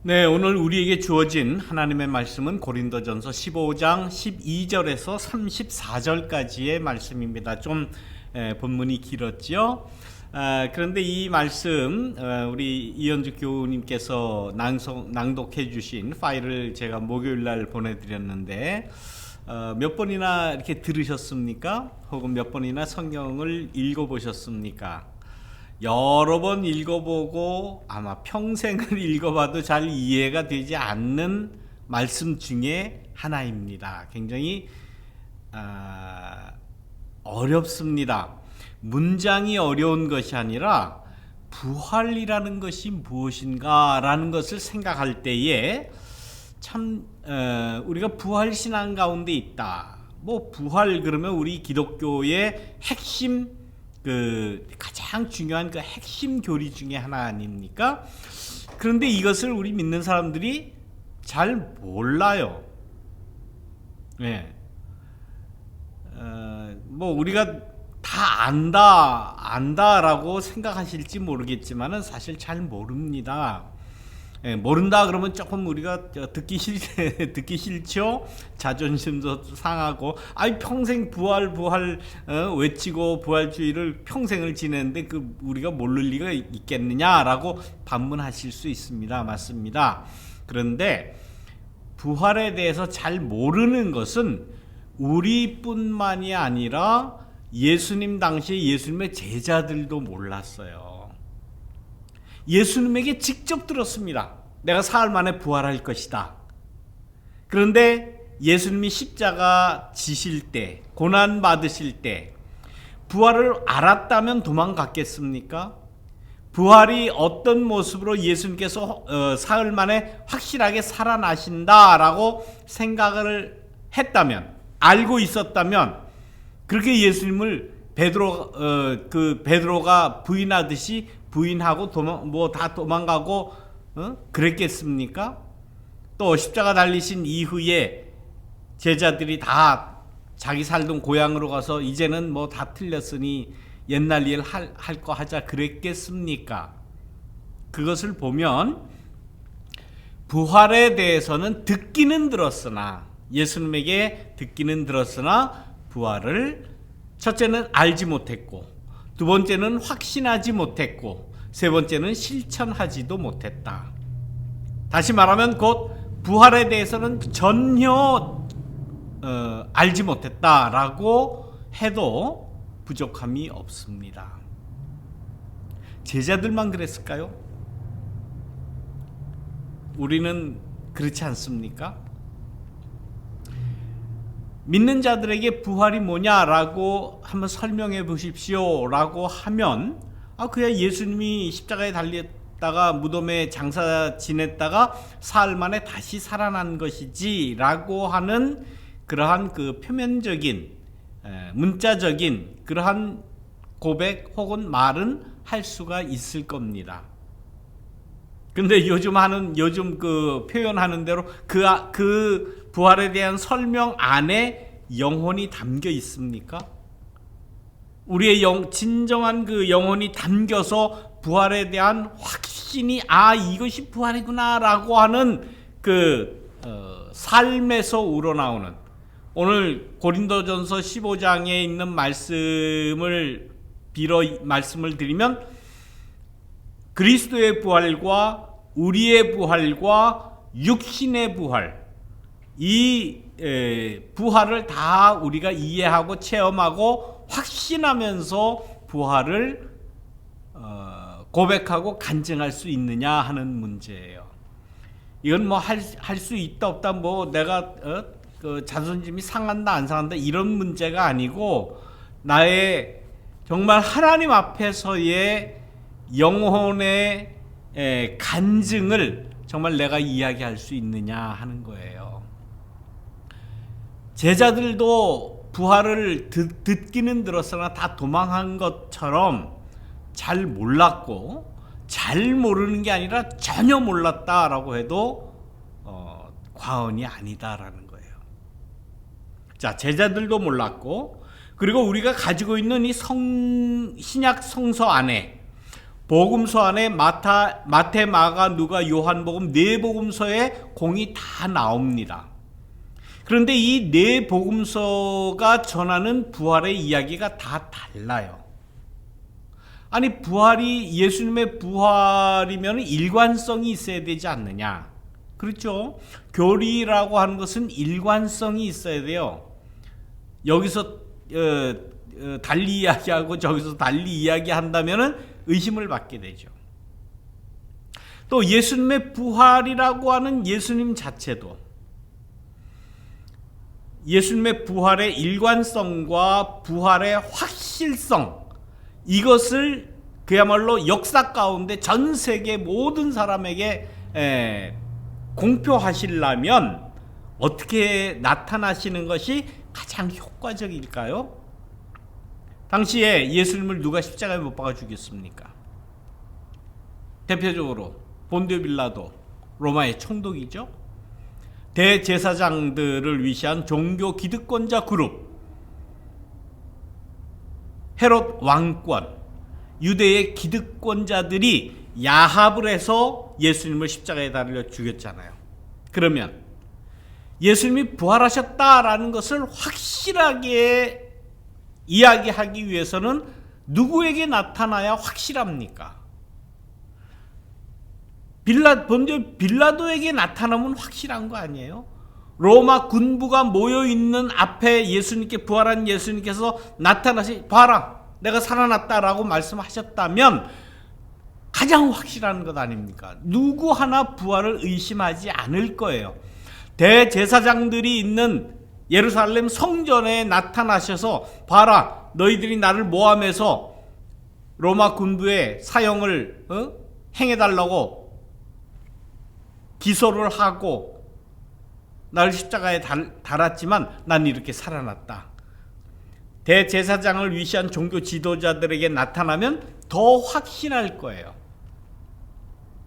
네, 오늘 우리에게 주어진 하나님의 말씀은 고린도전서 15장 12절에서 34절까지의 말씀입니다. 좀 본문이 길었죠. 그런데 이 말씀 우리 이현주 교우님께서 낭독해 주신 파일을 제가 목요일날 보내드렸는데 몇 번이나 이렇게 들으셨습니까? 혹은 몇 번이나 성경을 읽어보셨습니까? 여러 번 읽어보고 아마 평생을 읽어봐도 잘 이해가 되지 않는 말씀 중에 하나입니다. 굉장히 어렵습니다. 문장이 어려운 것이 아니라 부활이라는 것이 무엇인가 라는 것을 생각할 때에 참 우리가 부활 신앙 가운데 있다. 뭐 부활 그러면 우리 기독교의 핵심 가장 중요한 그 핵심 교리 중에 하나 아닙니까? 그런데 이것을 우리 믿는 사람들이 잘 몰라요. 네. 뭐 우리가 다 안다라고 생각하실지 모르겠지만은 사실 잘 모릅니다. 모른다 그러면 조금 우리가 듣기 싫죠. 자존심도 상하고, 평생 부활 외치고 부활주의를 평생을 지냈는데 우리가 모를 리가 있겠느냐라고 반문하실 수 있습니다. 맞습니다. 그런데 부활에 대해서 잘 모르는 것은 우리뿐만이 아니라 예수님 당시에 예수님의 제자들도 몰랐어요. 예수님에게 직접 들었습니다. 내가 사흘 만에 부활할 것이다. 그런데 예수님이 십자가 지실 때, 고난 받으실 때 부활을 알았다면 도망갔겠습니까? 부활이 어떤 모습으로 예수님께서 사흘 만에 확실하게 살아나신다라고 생각을 했다면, 알고 있었다면 그렇게 예수님을 베드로가 부인하듯이 부인하고 다 도망가고 그랬겠습니까? 또 십자가 달리신 이후에 제자들이 다 자기 살던 고향으로 가서 이제는 뭐 다 틀렸으니 옛날 일 할 거 하자 그랬겠습니까? 그것을 보면 부활에 대해서는 듣기는 들었으나, 예수님에게 듣기는 들었으나 부활을 첫째는 알지 못했고, 두 번째는 확신하지 못했고, 세 번째는 실천하지도 못했다. 다시 말하면 곧 부활에 대해서는 전혀 알지 못했다라고 해도 부족함이 없습니다. 제자들만 그랬을까요? 우리는 그렇지 않습니까? 믿는 자들에게 부활이 뭐냐라고 한번 설명해 보십시오 라고 하면, 그야 예수님이 십자가에 달렸다가 무덤에 장사 지냈다가 사흘 만에 다시 살아난 것이지 라고 하는 그러한 그 표면적인 문자적인 그러한 고백 혹은 말은 할 수가 있을 겁니다. 근데 요즘 표현하는 대로 그 부활에 대한 설명 안에 영혼이 담겨 있습니까? 우리의 진정한 그 영혼이 담겨서 부활에 대한 확신이 이것이 부활이구나라고 하는 삶에서 우러나오는, 오늘 고린도전서 15장에 있는 말씀을 드리면 그리스도의 부활과 우리의 부활과 육신의 부활, 이 부활을 다 우리가 이해하고 체험하고 확신하면서 부활을 고백하고 간증할 수 있느냐 하는 문제예요. 이건 뭐 할 수 있다 없다, 뭐 내가 자존심이 상한다 안 상한다 이런 문제가 아니고, 나의 정말 하나님 앞에서의 영혼의 간증을 정말 내가 이야기할 수 있느냐 하는 거예요. 제자들도 부활을 듣기는 들었으나 다 도망한 것처럼 잘 몰랐고, 잘 모르는 게 아니라 전혀 몰랐다라고 해도 과언이 아니다라는 거예요. 자, 제자들도 몰랐고, 그리고 우리가 가지고 있는 이 신약 성서 안에 복음서 안에 마태, 마가, 누가, 요한복음 네 복음서에 공이 다 나옵니다. 그런데 이 네 복음서가 전하는 부활의 이야기가 다 달라요. 아니, 부활이 예수님의 부활이면 일관성이 있어야 되지 않느냐? 그렇죠? 교리라고 하는 것은 일관성이 있어야 돼요. 여기서 달리 이야기하고 저기서 달리 이야기한다면 의심을 받게 되죠. 또 예수님의 부활이라고 하는 예수님 자체도 예수님의 부활의 일관성과 부활의 확실성, 이것을 그야말로 역사 가운데 전 세계 모든 사람에게 공표하시려면 어떻게 나타나시는 것이 가장 효과적일까요? 당시에 예수님을 누가 십자가에 못 박아 죽였습니까? 대표적으로 본디오 빌라도, 로마의 총독이죠. 대제사장들을 위시한 종교 기득권자 그룹, 헤롯 왕권, 유대의 기득권자들이 야합을 해서 예수님을 십자가에 달려 죽였잖아요. 그러면 예수님이 부활하셨다라는 것을 확실하게 이야기하기 위해서는 누구에게 나타나야 확실합니까? 본디오 빌라도에게 나타나면 확실한 거 아니에요? 로마 군부가 모여있는 앞에 예수님께, 부활한 예수님께서 나타나시, 봐라, 내가 살아났다라고 말씀하셨다면 가장 확실한 것 아닙니까? 누구 하나 부활을 의심하지 않을 거예요. 대제사장들이 있는 예루살렘 성전에 나타나셔서, 봐라, 너희들이 나를 모함해서 로마 군부의 사형을 행해달라고 기소를 하고 나를 십자가에 달았지만 난 이렇게 살아났다. 대제사장을 위시한 종교 지도자들에게 나타나면 더 확신할 거예요.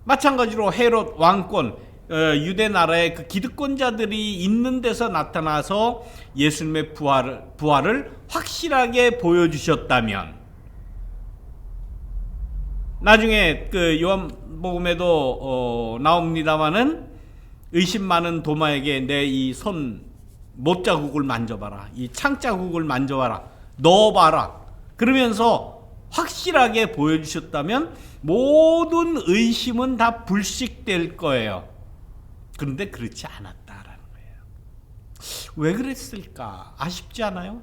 마찬가지로 헤롯 왕권, 유대 나라의 그 기득권자들이 있는 데서 나타나서 예수님의 부활을 확실하게 보여주셨다면, 나중에 그 요한복음에도 나옵니다마는 의심 많은 도마에게 내 이 손 못자국을 만져봐라, 이 창자국을 만져봐라, 넣어봐라, 그러면서 확실하게 보여주셨다면 모든 의심은 다 불식될 거예요. 그런데 그렇지 않았다라는 거예요. 왜 그랬을까? 아쉽지 않아요?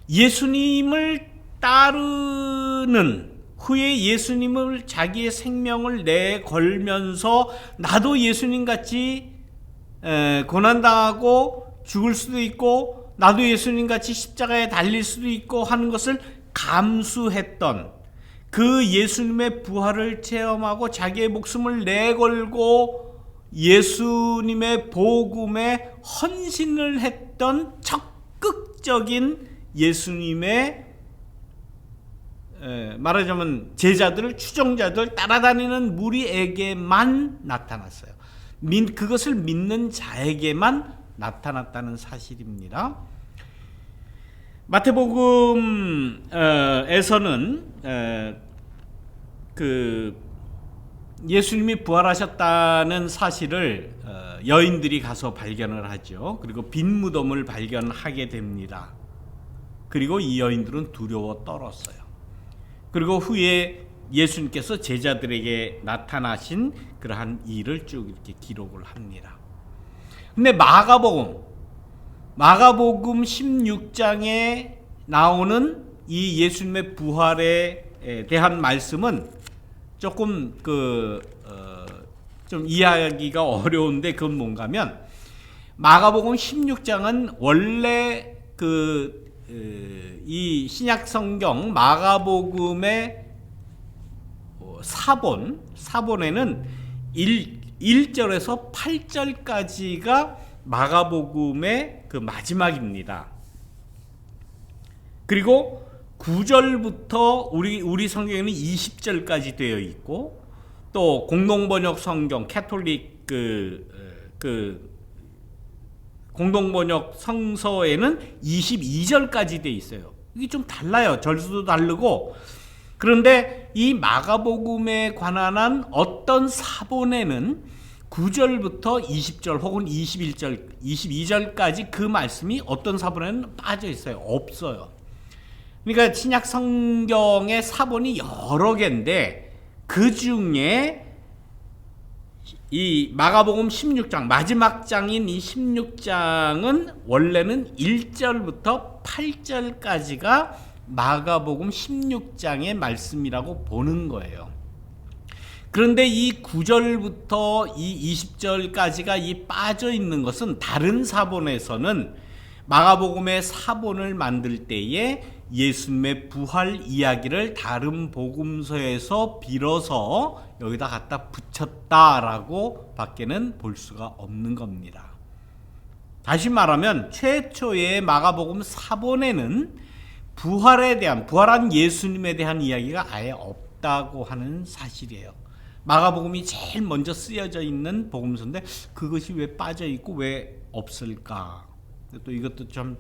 예수님을 따르는 후에 예수님을 자기의 생명을 내걸면서 나도 예수님같이 고난당하고 죽을 수도 있고 나도 예수님같이 십자가에 달릴 수도 있고 하는 것을 감수했던 그 예수님의 부활을 체험하고 자기의 목숨을 내걸고 예수님의 복음에 헌신을 했던 적극적인 예수님의 말하자면 제자들, 추종자들, 따라다니는 무리에게만 나타났어요. 그것을 믿는 자에게만 나타났다는 사실입니다. 마태복음에서는 그 예수님이 부활하셨다는 사실을 여인들이 가서 발견을 하죠. 그리고 빈 무덤을 발견하게 됩니다. 그리고 이 여인들은 두려워 떨었어요. 그리고 후에 예수님께서 제자들에게 나타나신 그러한 일을 쭉 이렇게 기록을 합니다. 근데 마가복음 16장에 나오는 이 예수님의 부활에 대한 말씀은 조금 좀 이해하기가 어려운데, 그건 뭔가면 마가복음 16장은 원래 이 신약 성경 마가복음의 사본에는 1절에서 8절까지가 마가복음의 그 마지막입니다. 그리고 9절부터 우리 성경에는 20절까지 되어 있고, 또 공동번역 성경 캐톨릭 공동번역 성서에는 22절까지 되어 있어요. 이게 좀 달라요. 절수도 다르고. 그런데 이 마가복음에 관한 어떤 사본에는 9절부터 20절 혹은 21절, 22절까지 그 말씀이 어떤 사본에는 빠져 있어요. 없어요. 그러니까 신약 성경의 사본이 여러 개인데 그 중에 이 마가복음 16장, 마지막 장인 이 16장은 원래는 1절부터 8절까지가 마가복음 16장의 말씀이라고 보는 거예요. 그런데 이 9절부터 이 20절까지가 이 빠져 있는 것은 다른 사본에서는 마가복음의 사본을 만들 때에 예수님의 부활 이야기를 다른 복음서에서 빌어서 여기다 갖다 붙였다라고 밖에는 볼 수가 없는 겁니다. 다시 말하면 최초의 마가복음 사본에는 부활한 예수님에 대한 이야기가 아예 없다고 하는 사실이에요. 마가복음이 제일 먼저 쓰여져 있는 복음서인데 그것이 왜 빠져 있고 왜 없을까? 또 이것도 좀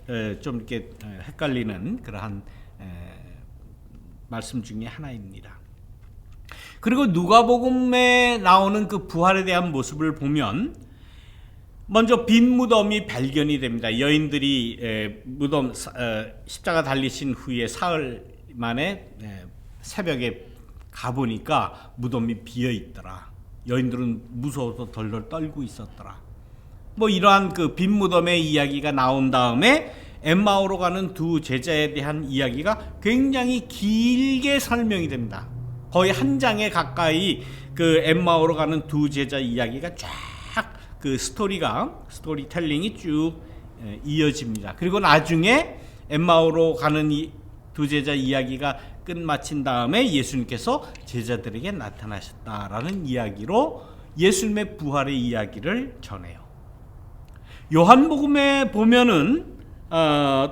이렇게 헷갈리는 그러한 말씀 중에 하나입니다. 그리고 누가복음에 나오는 그 부활에 대한 모습을 보면 먼저 빈 무덤이 발견이 됩니다. 여인들이 무덤 십자가 달리신 후에 사흘 만에 새벽에 가보니까 무덤이 비어 있더라. 여인들은 무서워서 덜덜 떨고 있었더라. 뭐 이러한 그 빈 무덤의 이야기가 나온 다음에 엠마오로 가는 두 제자에 대한 이야기가 굉장히 길게 설명이 됩니다. 거의 한 장에 가까이 그 엠마오로 가는 두 제자 이야기가 쫙 그 스토리텔링이 쭉 이어집니다. 그리고 나중에 엠마오로 가는 이 두 제자 이야기가 끝마친 다음에 예수님께서 제자들에게 나타나셨다라는 이야기로 예수님의 부활의 이야기를 전해요. 요한복음에 보면은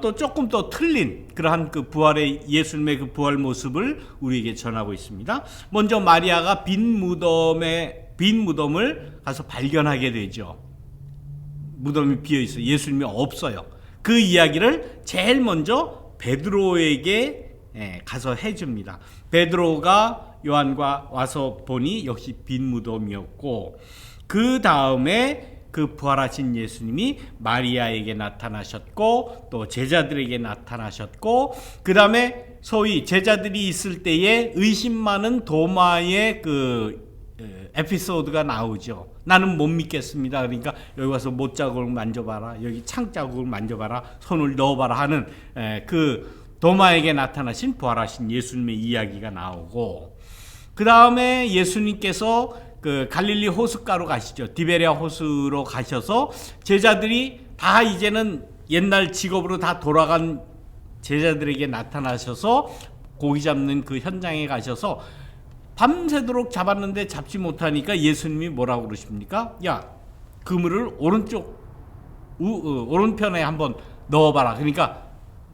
또 조금 더 틀린 그러한 그 부활의 예수님의 그 부활 모습을 우리에게 전하고 있습니다. 먼저 마리아가 빈 무덤을 가서 발견하게 되죠. 무덤이 비어 있어요. 예수님이 없어요. 그 이야기를 제일 먼저 베드로에게 가서 해줍니다. 베드로가 요한과 와서 보니 역시 빈 무덤이었고, 그 다음에 그 부활하신 예수님이 마리아에게 나타나셨고 또 제자들에게 나타나셨고, 그 다음에 소위 제자들이 있을 때에 의심 많은 도마의 그 에피소드가 나오죠. 나는 못 믿겠습니다. 그러니까 여기 와서 못자국을 만져봐라, 여기 창자국을 만져봐라, 손을 넣어봐라 하는 그 도마에게 나타나신 부활하신 예수님의 이야기가 나오고, 그 다음에 예수님께서 그 갈릴리 호숫가로 가시죠. 디베랴 호수로 가셔서 제자들이 다 이제는 옛날 직업으로 다 돌아간 제자들에게 나타나셔서 고기 잡는 그 현장에 가셔서 밤새도록 잡았는데 잡지 못하니까 예수님이 뭐라고 그러십니까? 야, 그물을 오른편에 한번 넣어봐라. 그러니까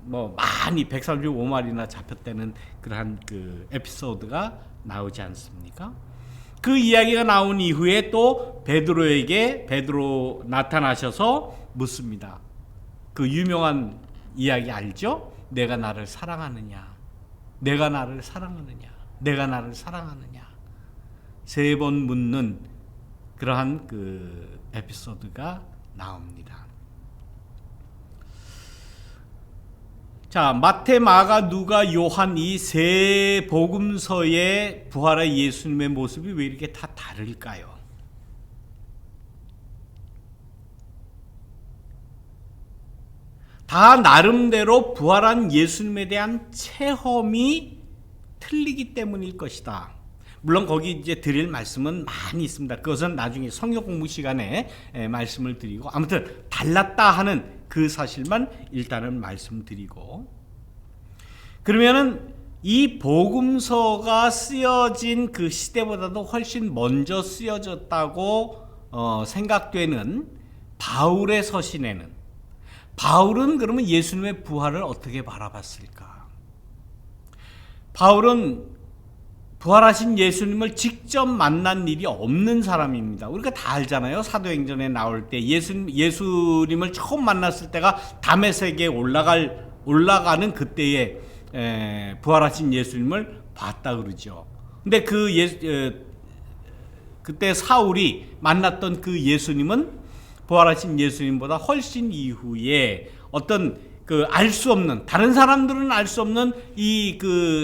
뭐 많이 135마리나 잡혔다는 그러한 그 에피소드가 나오지 않습니까? 그 이야기가 나온 이후에 또 베드로 나타나셔서 묻습니다. 그 유명한 이야기 알죠? 내가 나를 사랑하느냐? 내가 나를 사랑하느냐? 내가 나를 사랑하느냐? 3번 묻는 그러한 그 에피소드가 나옵니다. 자, 마태, 마가, 누가, 요한 이 세 복음서의 부활의 예수님의 모습이 왜 이렇게 다 다를까요? 다 나름대로 부활한 예수님에 대한 체험이 틀리기 때문일 것이다. 물론 거기 이제 드릴 말씀은 많이 있습니다. 그것은 나중에 성경 공부 시간에 말씀을 드리고, 아무튼 달랐다 하는 그 사실만 일단은 말씀드리고, 그러면은 이 복음서가 쓰여진 그 시대보다도 훨씬 먼저 쓰여졌다고 생각되는 바울의 서신에는, 바울은 그러면 예수님의 부활을 어떻게 바라봤을까? 바울은 부활하신 예수님을 직접 만난 일이 없는 사람입니다. 우리가 다 알잖아요. 사도행전에 나올 때 예수님을 처음 만났을 때가 다메섹에 올라갈 올라가는 그때에 부활하신 예수님을 봤다 그러죠. 근데 그때 사울이 만났던 그 예수님은 부활하신 예수님보다 훨씬 이후에 어떤 알 수 없는, 다른 사람들은 알 수 없는 이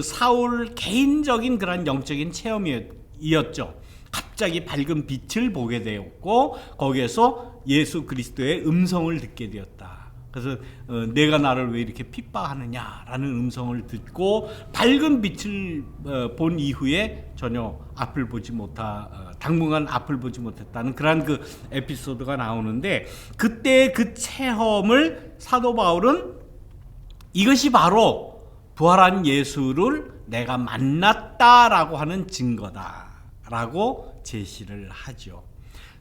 사울 개인적인 그런 영적인 체험이었죠. 갑자기 밝은 빛을 보게 되었고 거기에서 예수 그리스도의 음성을 듣게 되었다. 그래서 내가 나를 왜 이렇게 핍박하느냐라는 음성을 듣고 밝은 빛을 본 이후에 전혀 당분간 앞을 보지 못했다는 그런 그 에피소드가 나오는데, 그때 그 체험을 사도 바울은 이것이 바로 부활한 예수를 내가 만났다라고 하는 증거다라고 제시를 하죠.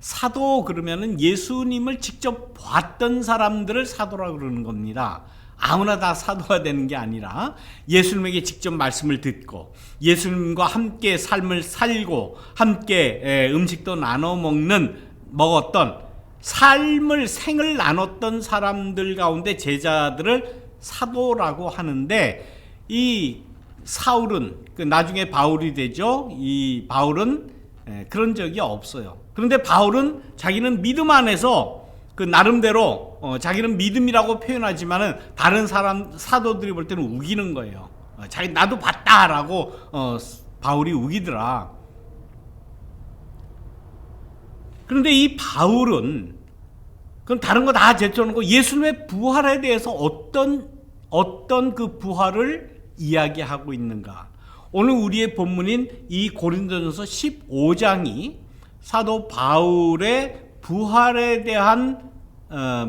사도 그러면은 예수님을 직접 봤던 사람들을 사도라고 그러는 겁니다. 아무나 다 사도가 되는 게 아니라 예수님에게 직접 말씀을 듣고 예수님과 함께 삶을 살고 함께 음식도 나눠 먹었던 생을 나눴던 사람들 가운데 제자들을 사도라고 하는데, 이 사울은 나중에 바울이 되죠. 이 바울은 그런 적이 없어요. 그런데 바울은 자기는 믿음 안에서 나름대로 자기는 믿음이라고 표현하지만은 다른 사도들이 볼 때는 우기는 거예요. 자기 나도 봤다라고 바울이 우기더라. 그런데 이 바울은 그럼 다른 거 다 제쳐놓고 예수님의 부활에 대해서 어떤 그 부활을 이야기하고 있는가? 오늘 우리의 본문인 이 고린도전서 15장이 사도 바울의 부활에 대한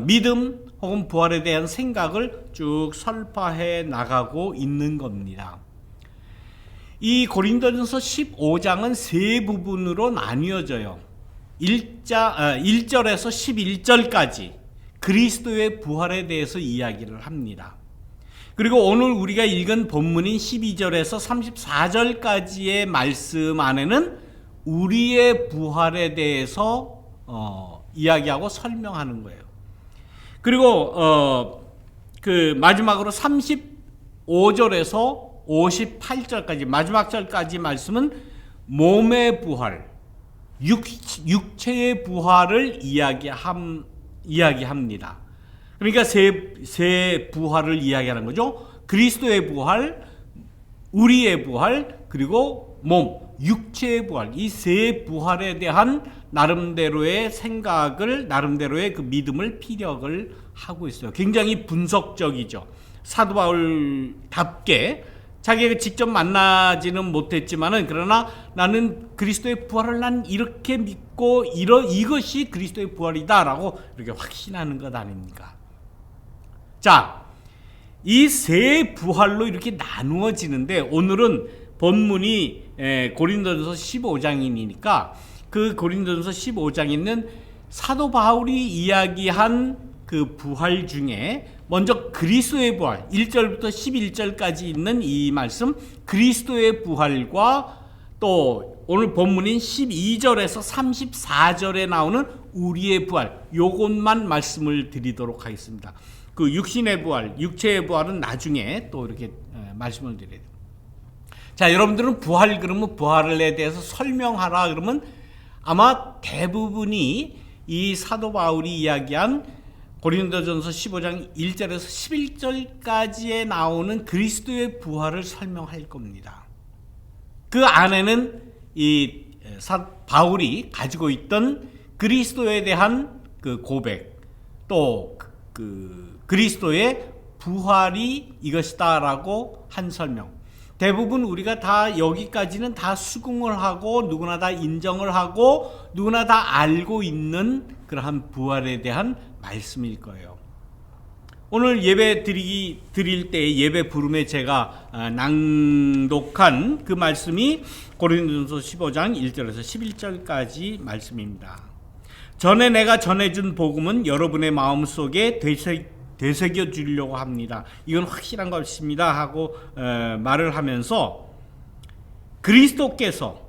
믿음 혹은 부활에 대한 생각을 쭉 설파해 나가고 있는 겁니다. 이 고린도전서 15장은 세 부분으로 나뉘어져요. 1절에서 11절까지 그리스도의 부활에 대해서 이야기를 합니다. 그리고 오늘 우리가 읽은 본문인 12절에서 34절까지의 말씀 안에는 우리의 부활에 대해서 이야기하고 설명하는 거예요. 그리고 마지막으로 35절에서 58절까지 마지막 절까지 말씀은 몸의 부활, 육체의 부활을 이야기합니다. 그러니까 세 부활을 이야기하는 거죠. 그리스도의 부활, 우리의 부활, 그리고 육체의 부활. 이 세 부활에 대한 나름대로의 생각을, 나름대로의 그 믿음을 피력을 하고 있어요. 굉장히 분석적이죠. 사도 바울답게 자기가 직접 만나지는 못했지만은, 그러나 나는 그리스도의 부활을 난 이렇게 믿고 이것이 그리스도의 부활이다라고 이렇게 확신하는 것 아닙니까? 자, 이 세 부활로 이렇게 나누어지는데, 오늘은 본문이 고린도전서 15장이니까 그 고린도전서 15장에 있는 사도 바울이 이야기한 그 부활 중에 먼저 그리스도의 부활 1절부터 11절까지 있는 이 말씀, 그리스도의 부활과 또 오늘 본문인 12절에서 34절에 나오는 우리의 부활, 요것만 말씀을 드리도록 하겠습니다. 그 육신의 부활, 육체의 부활은 나중에 또 이렇게 말씀을 드려야 돼요. 자, 여러분들은 부활 그러면 부활에 대해서 설명하라 그러면 아마 대부분이 이 사도 바울이 이야기한 고린도전서 15장 1절에서 11절까지에 나오는 그리스도의 부활을 설명할 겁니다. 그 안에는 이 바울이 가지고 있던 그리스도에 대한 그 고백, 또 그리스도의 부활이 이것이다라고 한 설명. 대부분 우리가 다 여기까지는 다 수긍을 하고 누구나 다 인정을 하고 누구나 다 알고 있는 그러한 부활에 대한 말씀일 거예요. 오늘 예배 드릴 때 예배 부름에 제가 낭독한 그 말씀이 고린도전서 15장 1절에서 11절까지 말씀입니다. 전에 내가 전해준 복음은 여러분의 마음속에 되새겨 주려고 합니다. 이건 확실한 것입니다 하고 말을 하면서, 그리스도께서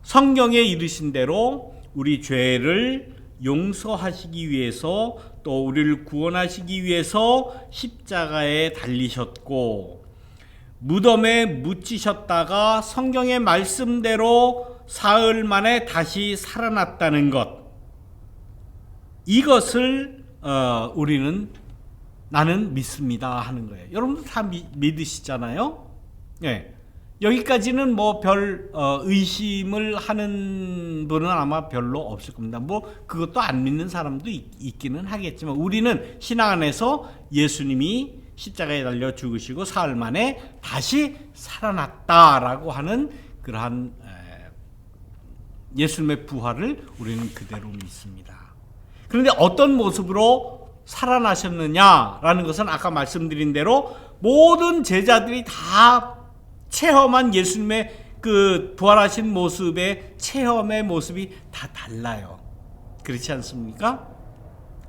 성경에 이르신 대로 우리 죄를 용서하시기 위해서 또 또 우리를 구원하시기 위해서 십자가에 달리셨고 무덤에 묻히셨다가 성경의 말씀대로 사흘 만에 다시 살아났다는 것, 이것을 나는 믿습니다 하는 거예요. 여러분들 다 믿으시잖아요. 예. 여기까지는 뭐 별 의심을 하는 분은 아마 별로 없을 겁니다. 뭐 그것도 안 믿는 사람도 있기는 하겠지만, 우리는 신앙 안에서 예수님이 십자가에 달려 죽으시고 사흘 만에 다시 살아났다라고 하는 그러한 예수님의 부활을 우리는 그대로 믿습니다. 그런데 어떤 모습으로 살아나셨느냐라는 것은 아까 말씀드린 대로 모든 제자들이 다 체험한 예수님의 그 부활하신 모습의 체험의 모습이 다 달라요. 그렇지 않습니까?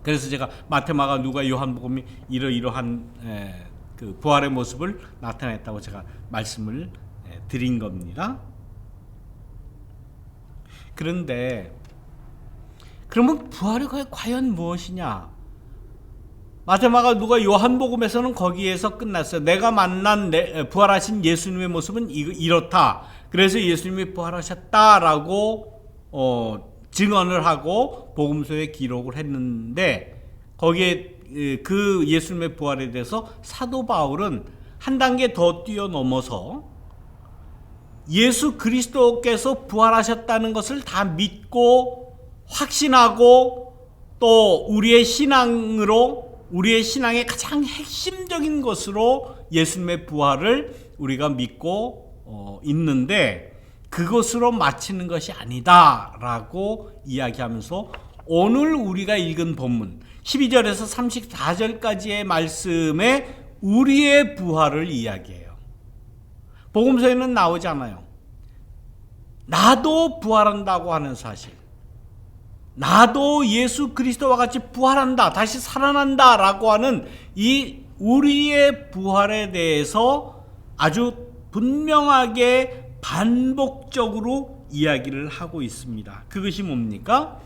그래서 제가 마태, 마가, 누가, 요한복음이 이러이러한 그 부활의 모습을 나타냈다고 제가 말씀을 드린 겁니다. 그런데 그러면 부활이 과연 무엇이냐? 마태, 마가, 누가, 요한복음에서는 거기에서 끝났어요. 내가 만난 부활하신 예수님의 모습은 이렇다. 그래서 예수님이 부활하셨다라고 증언을 하고 복음서에 기록을 했는데, 거기에 그 예수님의 부활에 대해서 사도 바울은 한 단계 더 뛰어넘어서 예수 그리스도께서 부활하셨다는 것을 다 믿고 확신하고, 또 우리의 신앙의 가장 핵심적인 것으로 예수님의 부활을 우리가 믿고 있는데, 그것으로 마치는 것이 아니다라고 이야기하면서 오늘 우리가 읽은 본문 12절에서 34절까지의 말씀에 우리의 부활을 이야기해요. 복음서에는 나오지 않아요. 나도 부활한다고 하는 사실, 나도 예수 그리스도와 같이 부활한다, 다시 살아난다 라고 하는 이 우리의 부활에 대해서 아주 분명하게 반복적으로 이야기를 하고 있습니다. 그것이 뭡니까?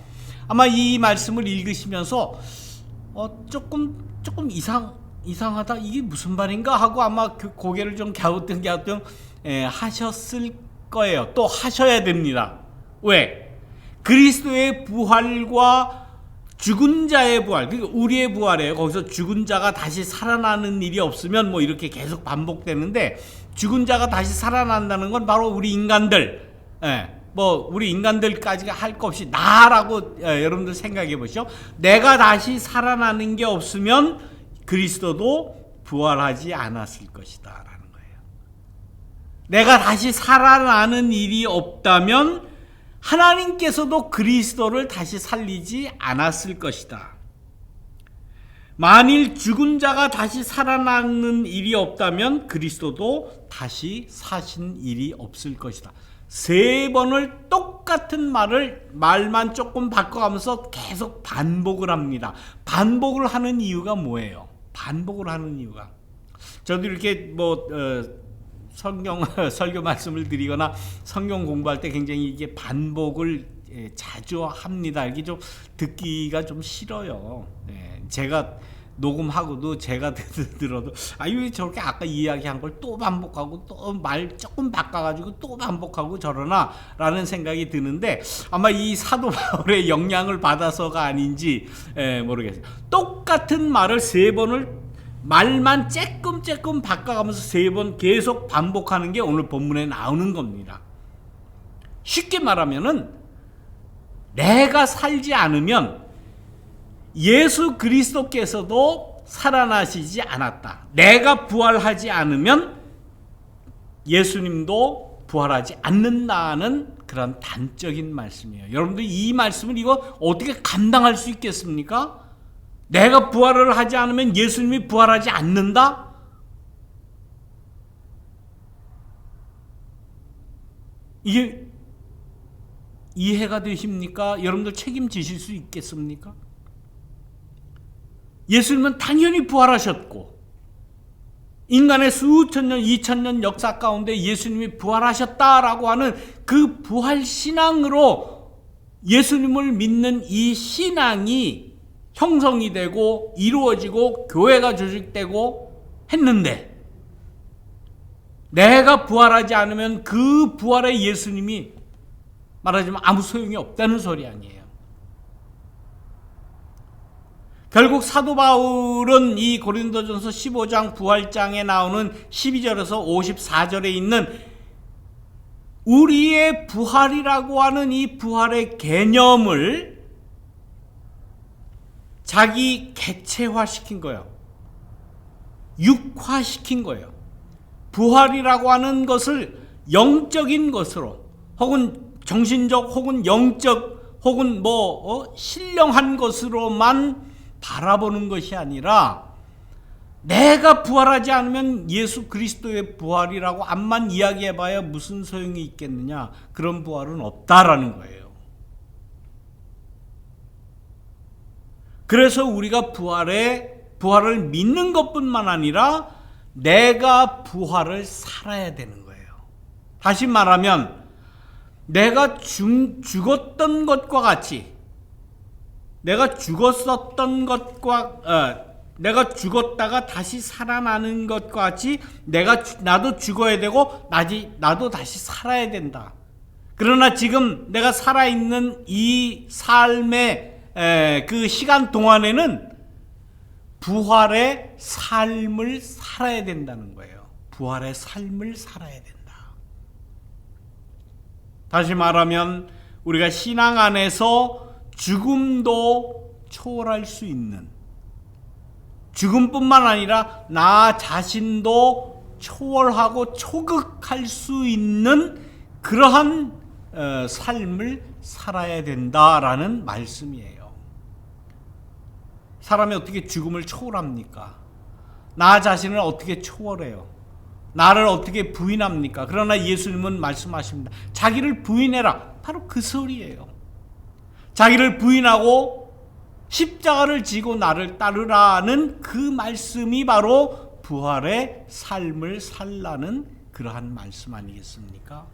아마 이 말씀을 읽으시면서 조금 이상하다, 이게 무슨 말인가 하고 아마 그 고개를 좀 갸우뚱 하셨을 거예요. 또 하셔야 됩니다. 왜? 그리스도의 부활과 죽은 자의 부활, 그러니까 우리의 부활이에요. 거기서 죽은 자가 다시 살아나는 일이 없으면 뭐 이렇게 계속 반복되는데, 죽은 자가 다시 살아난다는 건 바로 우리 인간들, 뭐 우리 인간들까지 할 것 없이 나라고 여러분들 생각해 보시죠. 내가 다시 살아나는 게 없으면 그리스도도 부활하지 않았을 것이다 라는 거예요. 내가 다시 살아나는 일이 없다면 하나님께서도 그리스도를 다시 살리지 않았을 것이다. 만일 죽은 자가 다시 살아나는 일이 없다면 그리스도도 다시 사신 일이 없을 것이다. 세 번을 똑같은 말만 조금 바꿔가면서 계속 반복을 합니다. 반복을 하는 이유가 뭐예요? 반복을 하는 이유가, 저도 이렇게 설교 말씀을 드리거나 성경 공부할 때 굉장히 이게 반복을 자주 합니다. 이게 좀 듣기가 좀 싫어요. 제가 녹음하고도 제가 들어도 왜 저렇게 아까 이야기한 걸 또 반복하고 또 말 조금 바꿔가지고 또 반복하고 저러나 라는 생각이 드는데, 아마 이 사도 바울의 영향을 받아서가 아닌지 모르겠어요. 똑같은 말을 세 번을 말만 쬐끔 바꿔가면서 세 번 계속 반복하는 게 오늘 본문에 나오는 겁니다. 쉽게 말하면은 내가 살지 않으면 예수 그리스도께서도 살아나시지 않았다. 내가 부활하지 않으면 예수님도 부활하지 않는다는 그런 단적인 말씀이에요. 여러분들 이 말씀을 이거 어떻게 감당할 수 있겠습니까? 내가 부활을 하지 않으면 예수님이 부활하지 않는다? 이게 이해가 되십니까? 여러분들 책임지실 수 있겠습니까? 예수님은 당연히 부활하셨고, 인간의 수천 년, 2000년 역사 가운데 예수님이 부활하셨다라고 하는 그 부활 신앙으로 예수님을 믿는 이 신앙이 형성이 되고 이루어지고 교회가 조직되고 했는데 내가 부활하지 않으면 그 부활의 예수님이 말하자면 아무 소용이 없다는 소리 아니에요. 결국 사도 바울은 이 고린도전서 15장 부활장에 나오는 12절에서 54절에 있는 우리의 부활이라고 하는 이 부활의 개념을 자기 개체화시킨 거예요. 육화시킨 거예요. 부활이라고 하는 것을 영적인 것으로 혹은 정신적 혹은 영적 혹은 신령한 것으로만 바라보는 것이 아니라 내가 부활하지 않으면 예수 그리스도의 부활이라고 암만 이야기해봐야 무슨 소용이 있겠느냐. 그런 부활은 없다라는 거예요. 그래서 우리가 부활을 믿는 것뿐만 아니라 내가 부활을 살아야 되는 거예요. 다시 말하면 내가 죽었던 것과 같이 내가 죽었었던 것과 내가 죽었다가 다시 살아나는 것과 같이 나도 죽어야 되고 나도 다시 살아야 된다. 그러나 지금 내가 살아있는 이 삶의 그 시간 동안에는 부활의 삶을 살아야 된다는 거예요. 부활의 삶을 살아야 된다. 다시 말하면 우리가 신앙 안에서 죽음도 초월할 수 있는, 죽음뿐만 아니라 나 자신도 초월하고 초극할 수 있는 그러한 삶을 살아야 된다라는 말씀이에요. 사람이 어떻게 죽음을 초월합니까? 나 자신을 어떻게 초월해요? 나를 어떻게 부인합니까? 그러나 예수님은 말씀하십니다. 자기를 부인해라. 바로 그 소리예요. 자기를 부인하고 십자가를 지고 나를 따르라는 그 말씀이 바로 부활의 삶을 살라는 그러한 말씀 아니겠습니까?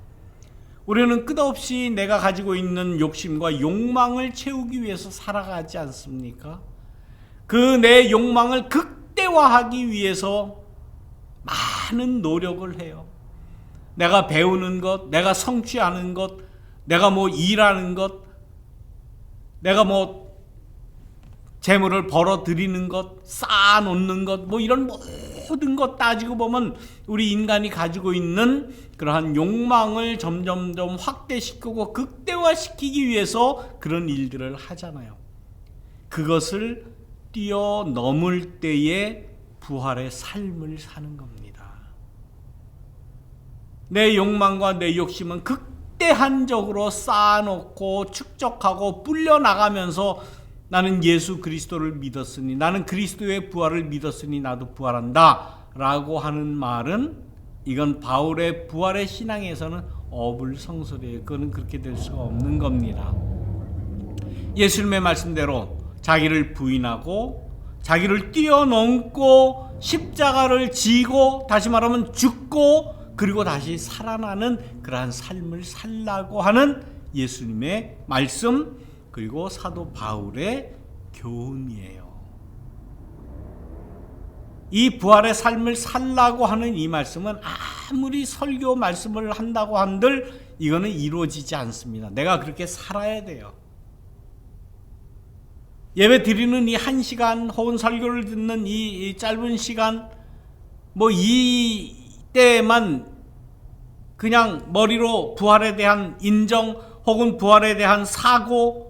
우리는 끝없이 내가 가지고 있는 욕심과 욕망을 채우기 위해서 살아가지 않습니까? 그 내 욕망을 극대화하기 위해서 많은 노력을 해요. 내가 배우는 것, 내가 성취하는 것, 내가 일하는 것, 내가 재물을 벌어들이는 것, 쌓아놓는 것, 이런 모든 것 따지고 보면 우리 인간이 가지고 있는 그러한 욕망을 점점점 확대시키고 극대화시키기 위해서 그런 일들을 하잖아요. 그것을 뛰어넘을 때에 부활의 삶을 사는 겁니다. 내 욕망과 내 욕심은 극대한적으로 쌓아놓고 축적하고 불려나가면서 나는 예수 그리스도를 믿었으니, 나는 그리스도의 부활을 믿었으니 나도 부활한다 라고 하는 말은 이건 바울의 부활의 신앙에서는 어불성설이에요. 그거는 그렇게 될 수가 없는 겁니다. 예수님의 말씀대로 자기를 부인하고 자기를 뛰어넘고 십자가를 지고 다시 말하면 죽고 그리고 다시 살아나는 그러한 삶을 살라고 하는 예수님의 말씀, 그리고 사도 바울의 교훈이에요. 이 부활의 삶을 살라고 하는 이 말씀은 아무리 설교 말씀을 한다고 한들 이거는 이루어지지 않습니다. 내가 그렇게 살아야 돼요. 예배 드리는 이 1시간 혹은 설교를 듣는 이 짧은 시간, 이때만 그냥 머리로 부활에 대한 인정 혹은 부활에 대한 사고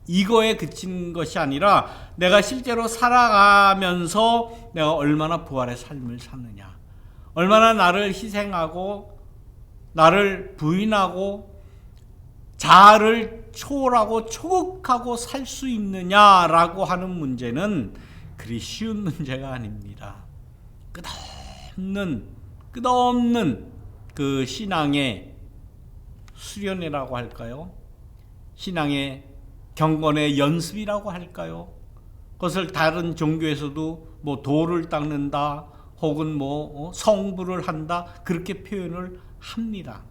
이거에 그친 것이 아니라 내가 실제로 살아가면서 내가 얼마나 부활의 삶을 사느냐, 얼마나 나를 희생하고 나를 부인하고 자아를 초월하고 초극하고 살 수 있느냐라고 하는 문제는 그리 쉬운 문제가 아닙니다. 끝없는 그 신앙의 수련이라고 할까요? 신앙의 경건의 연습이라고 할까요? 그것을 다른 종교에서도 돌을 닦는다 혹은 성부를 한다 그렇게 표현을 합니다.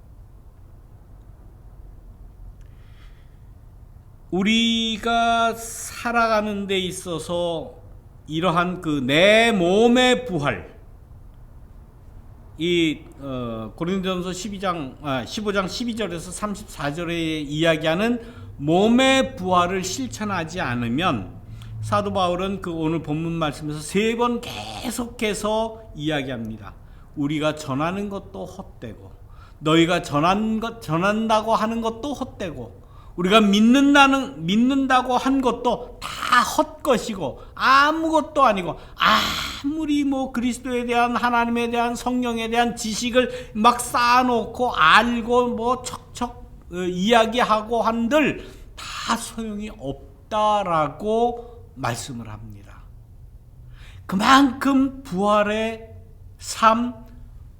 우리가 살아가는 데 있어서 이러한 그 내 몸의 부활, 이 고린도전서 15장 12절에서 34절에 이야기하는 몸의 부활을 실천하지 않으면 사도 바울은 그 오늘 본문 말씀에서 3번 계속해서 이야기합니다. 우리가 전하는 것도 헛되고, 너희가 전한다고 하는 것도 헛되고, 우리가 믿는다고 한 것도 다 헛것이고 아무것도 아니고, 아무리 그리스도에 대한, 하나님에 대한, 성령에 대한 지식을 막 쌓아놓고 알고 척척 이야기하고 한들 다 소용이 없다라고 말씀을 합니다. 그만큼 부활의 삶,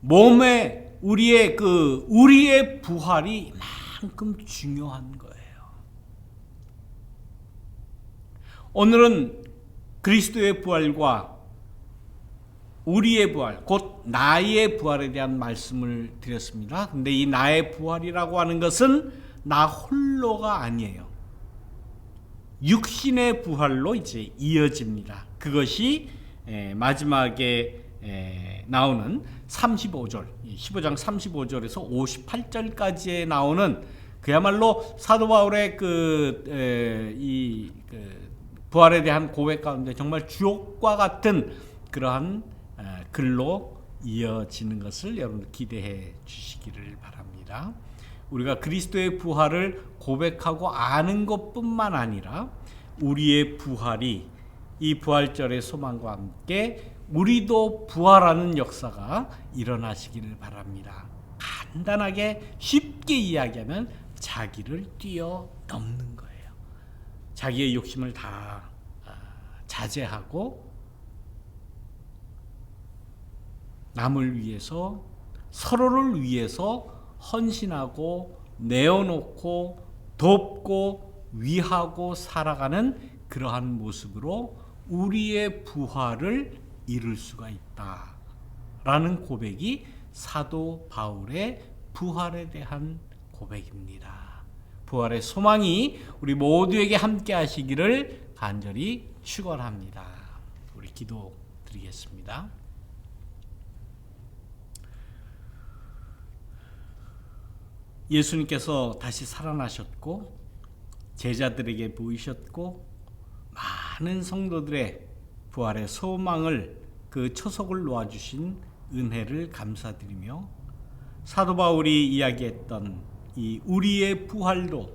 몸에 우리의 부활이 이만큼 중요한 거예요. 오늘은 그리스도의 부활과 우리의 부활, 곧 나의 부활에 대한 말씀을 드렸습니다. 근데 이 나의 부활이라고 하는 것은 나 홀로가 아니에요. 육신의 부활로 이제 이어집니다. 그것이 마지막에 나오는 35절, 15장 35절에서 58절까지에 나오는 그야말로 사도 바울의 부활에 대한 고백 가운데 정말 주옥과 같은 그러한 글로 이어지는 것을 여러분 기대해 주시기를 바랍니다. 우리가 그리스도의 부활을 고백하고 아는 것뿐만 아니라 우리의 부활이 이 부활절의 소망과 함께 우리도 부활하는 역사가 일어나시기를 바랍니다. 간단하게 쉽게 이야기하면 자기를 뛰어넘는 거예요. 자기의 욕심을 다 자제하고 남을 위해서, 서로를 위해서 헌신하고 내어놓고 돕고 위하고 살아가는 그러한 모습으로 우리의 부활을 이룰 수가 있다라는 고백이 사도 바울의 부활에 대한 고백입니다. 부활의 소망이 우리 모두에게 함께 하시기를 간절히 축원합니다. 우리 기도 드리겠습니다. 예수님께서 다시 살아나셨고 제자들에게 보이셨고 많은 성도들의 부활의 소망을, 그 초석을 놓아주신 은혜를 감사드리며, 사도 바울이 이야기했던 이 우리의 부활도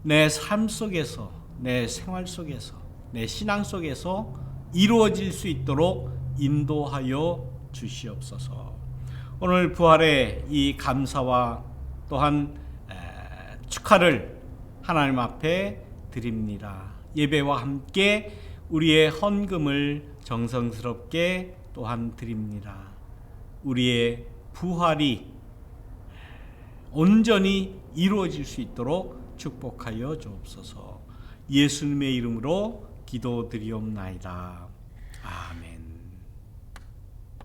내 삶 속에서, 내 생활 속에서, 내 신앙 속에서 이루어질 수 있도록 인도하여 주시옵소서. 오늘 부활의 이 감사와 또한 축하를 하나님 앞에 드립니다. 예배와 함께 우리의 헌금을 정성스럽게 또한 드립니다. 우리의 부활이 온전히 이루어질 수 있도록 축복하여 주옵소서. 예수님의 이름으로 기도드리옵나이다. 아멘.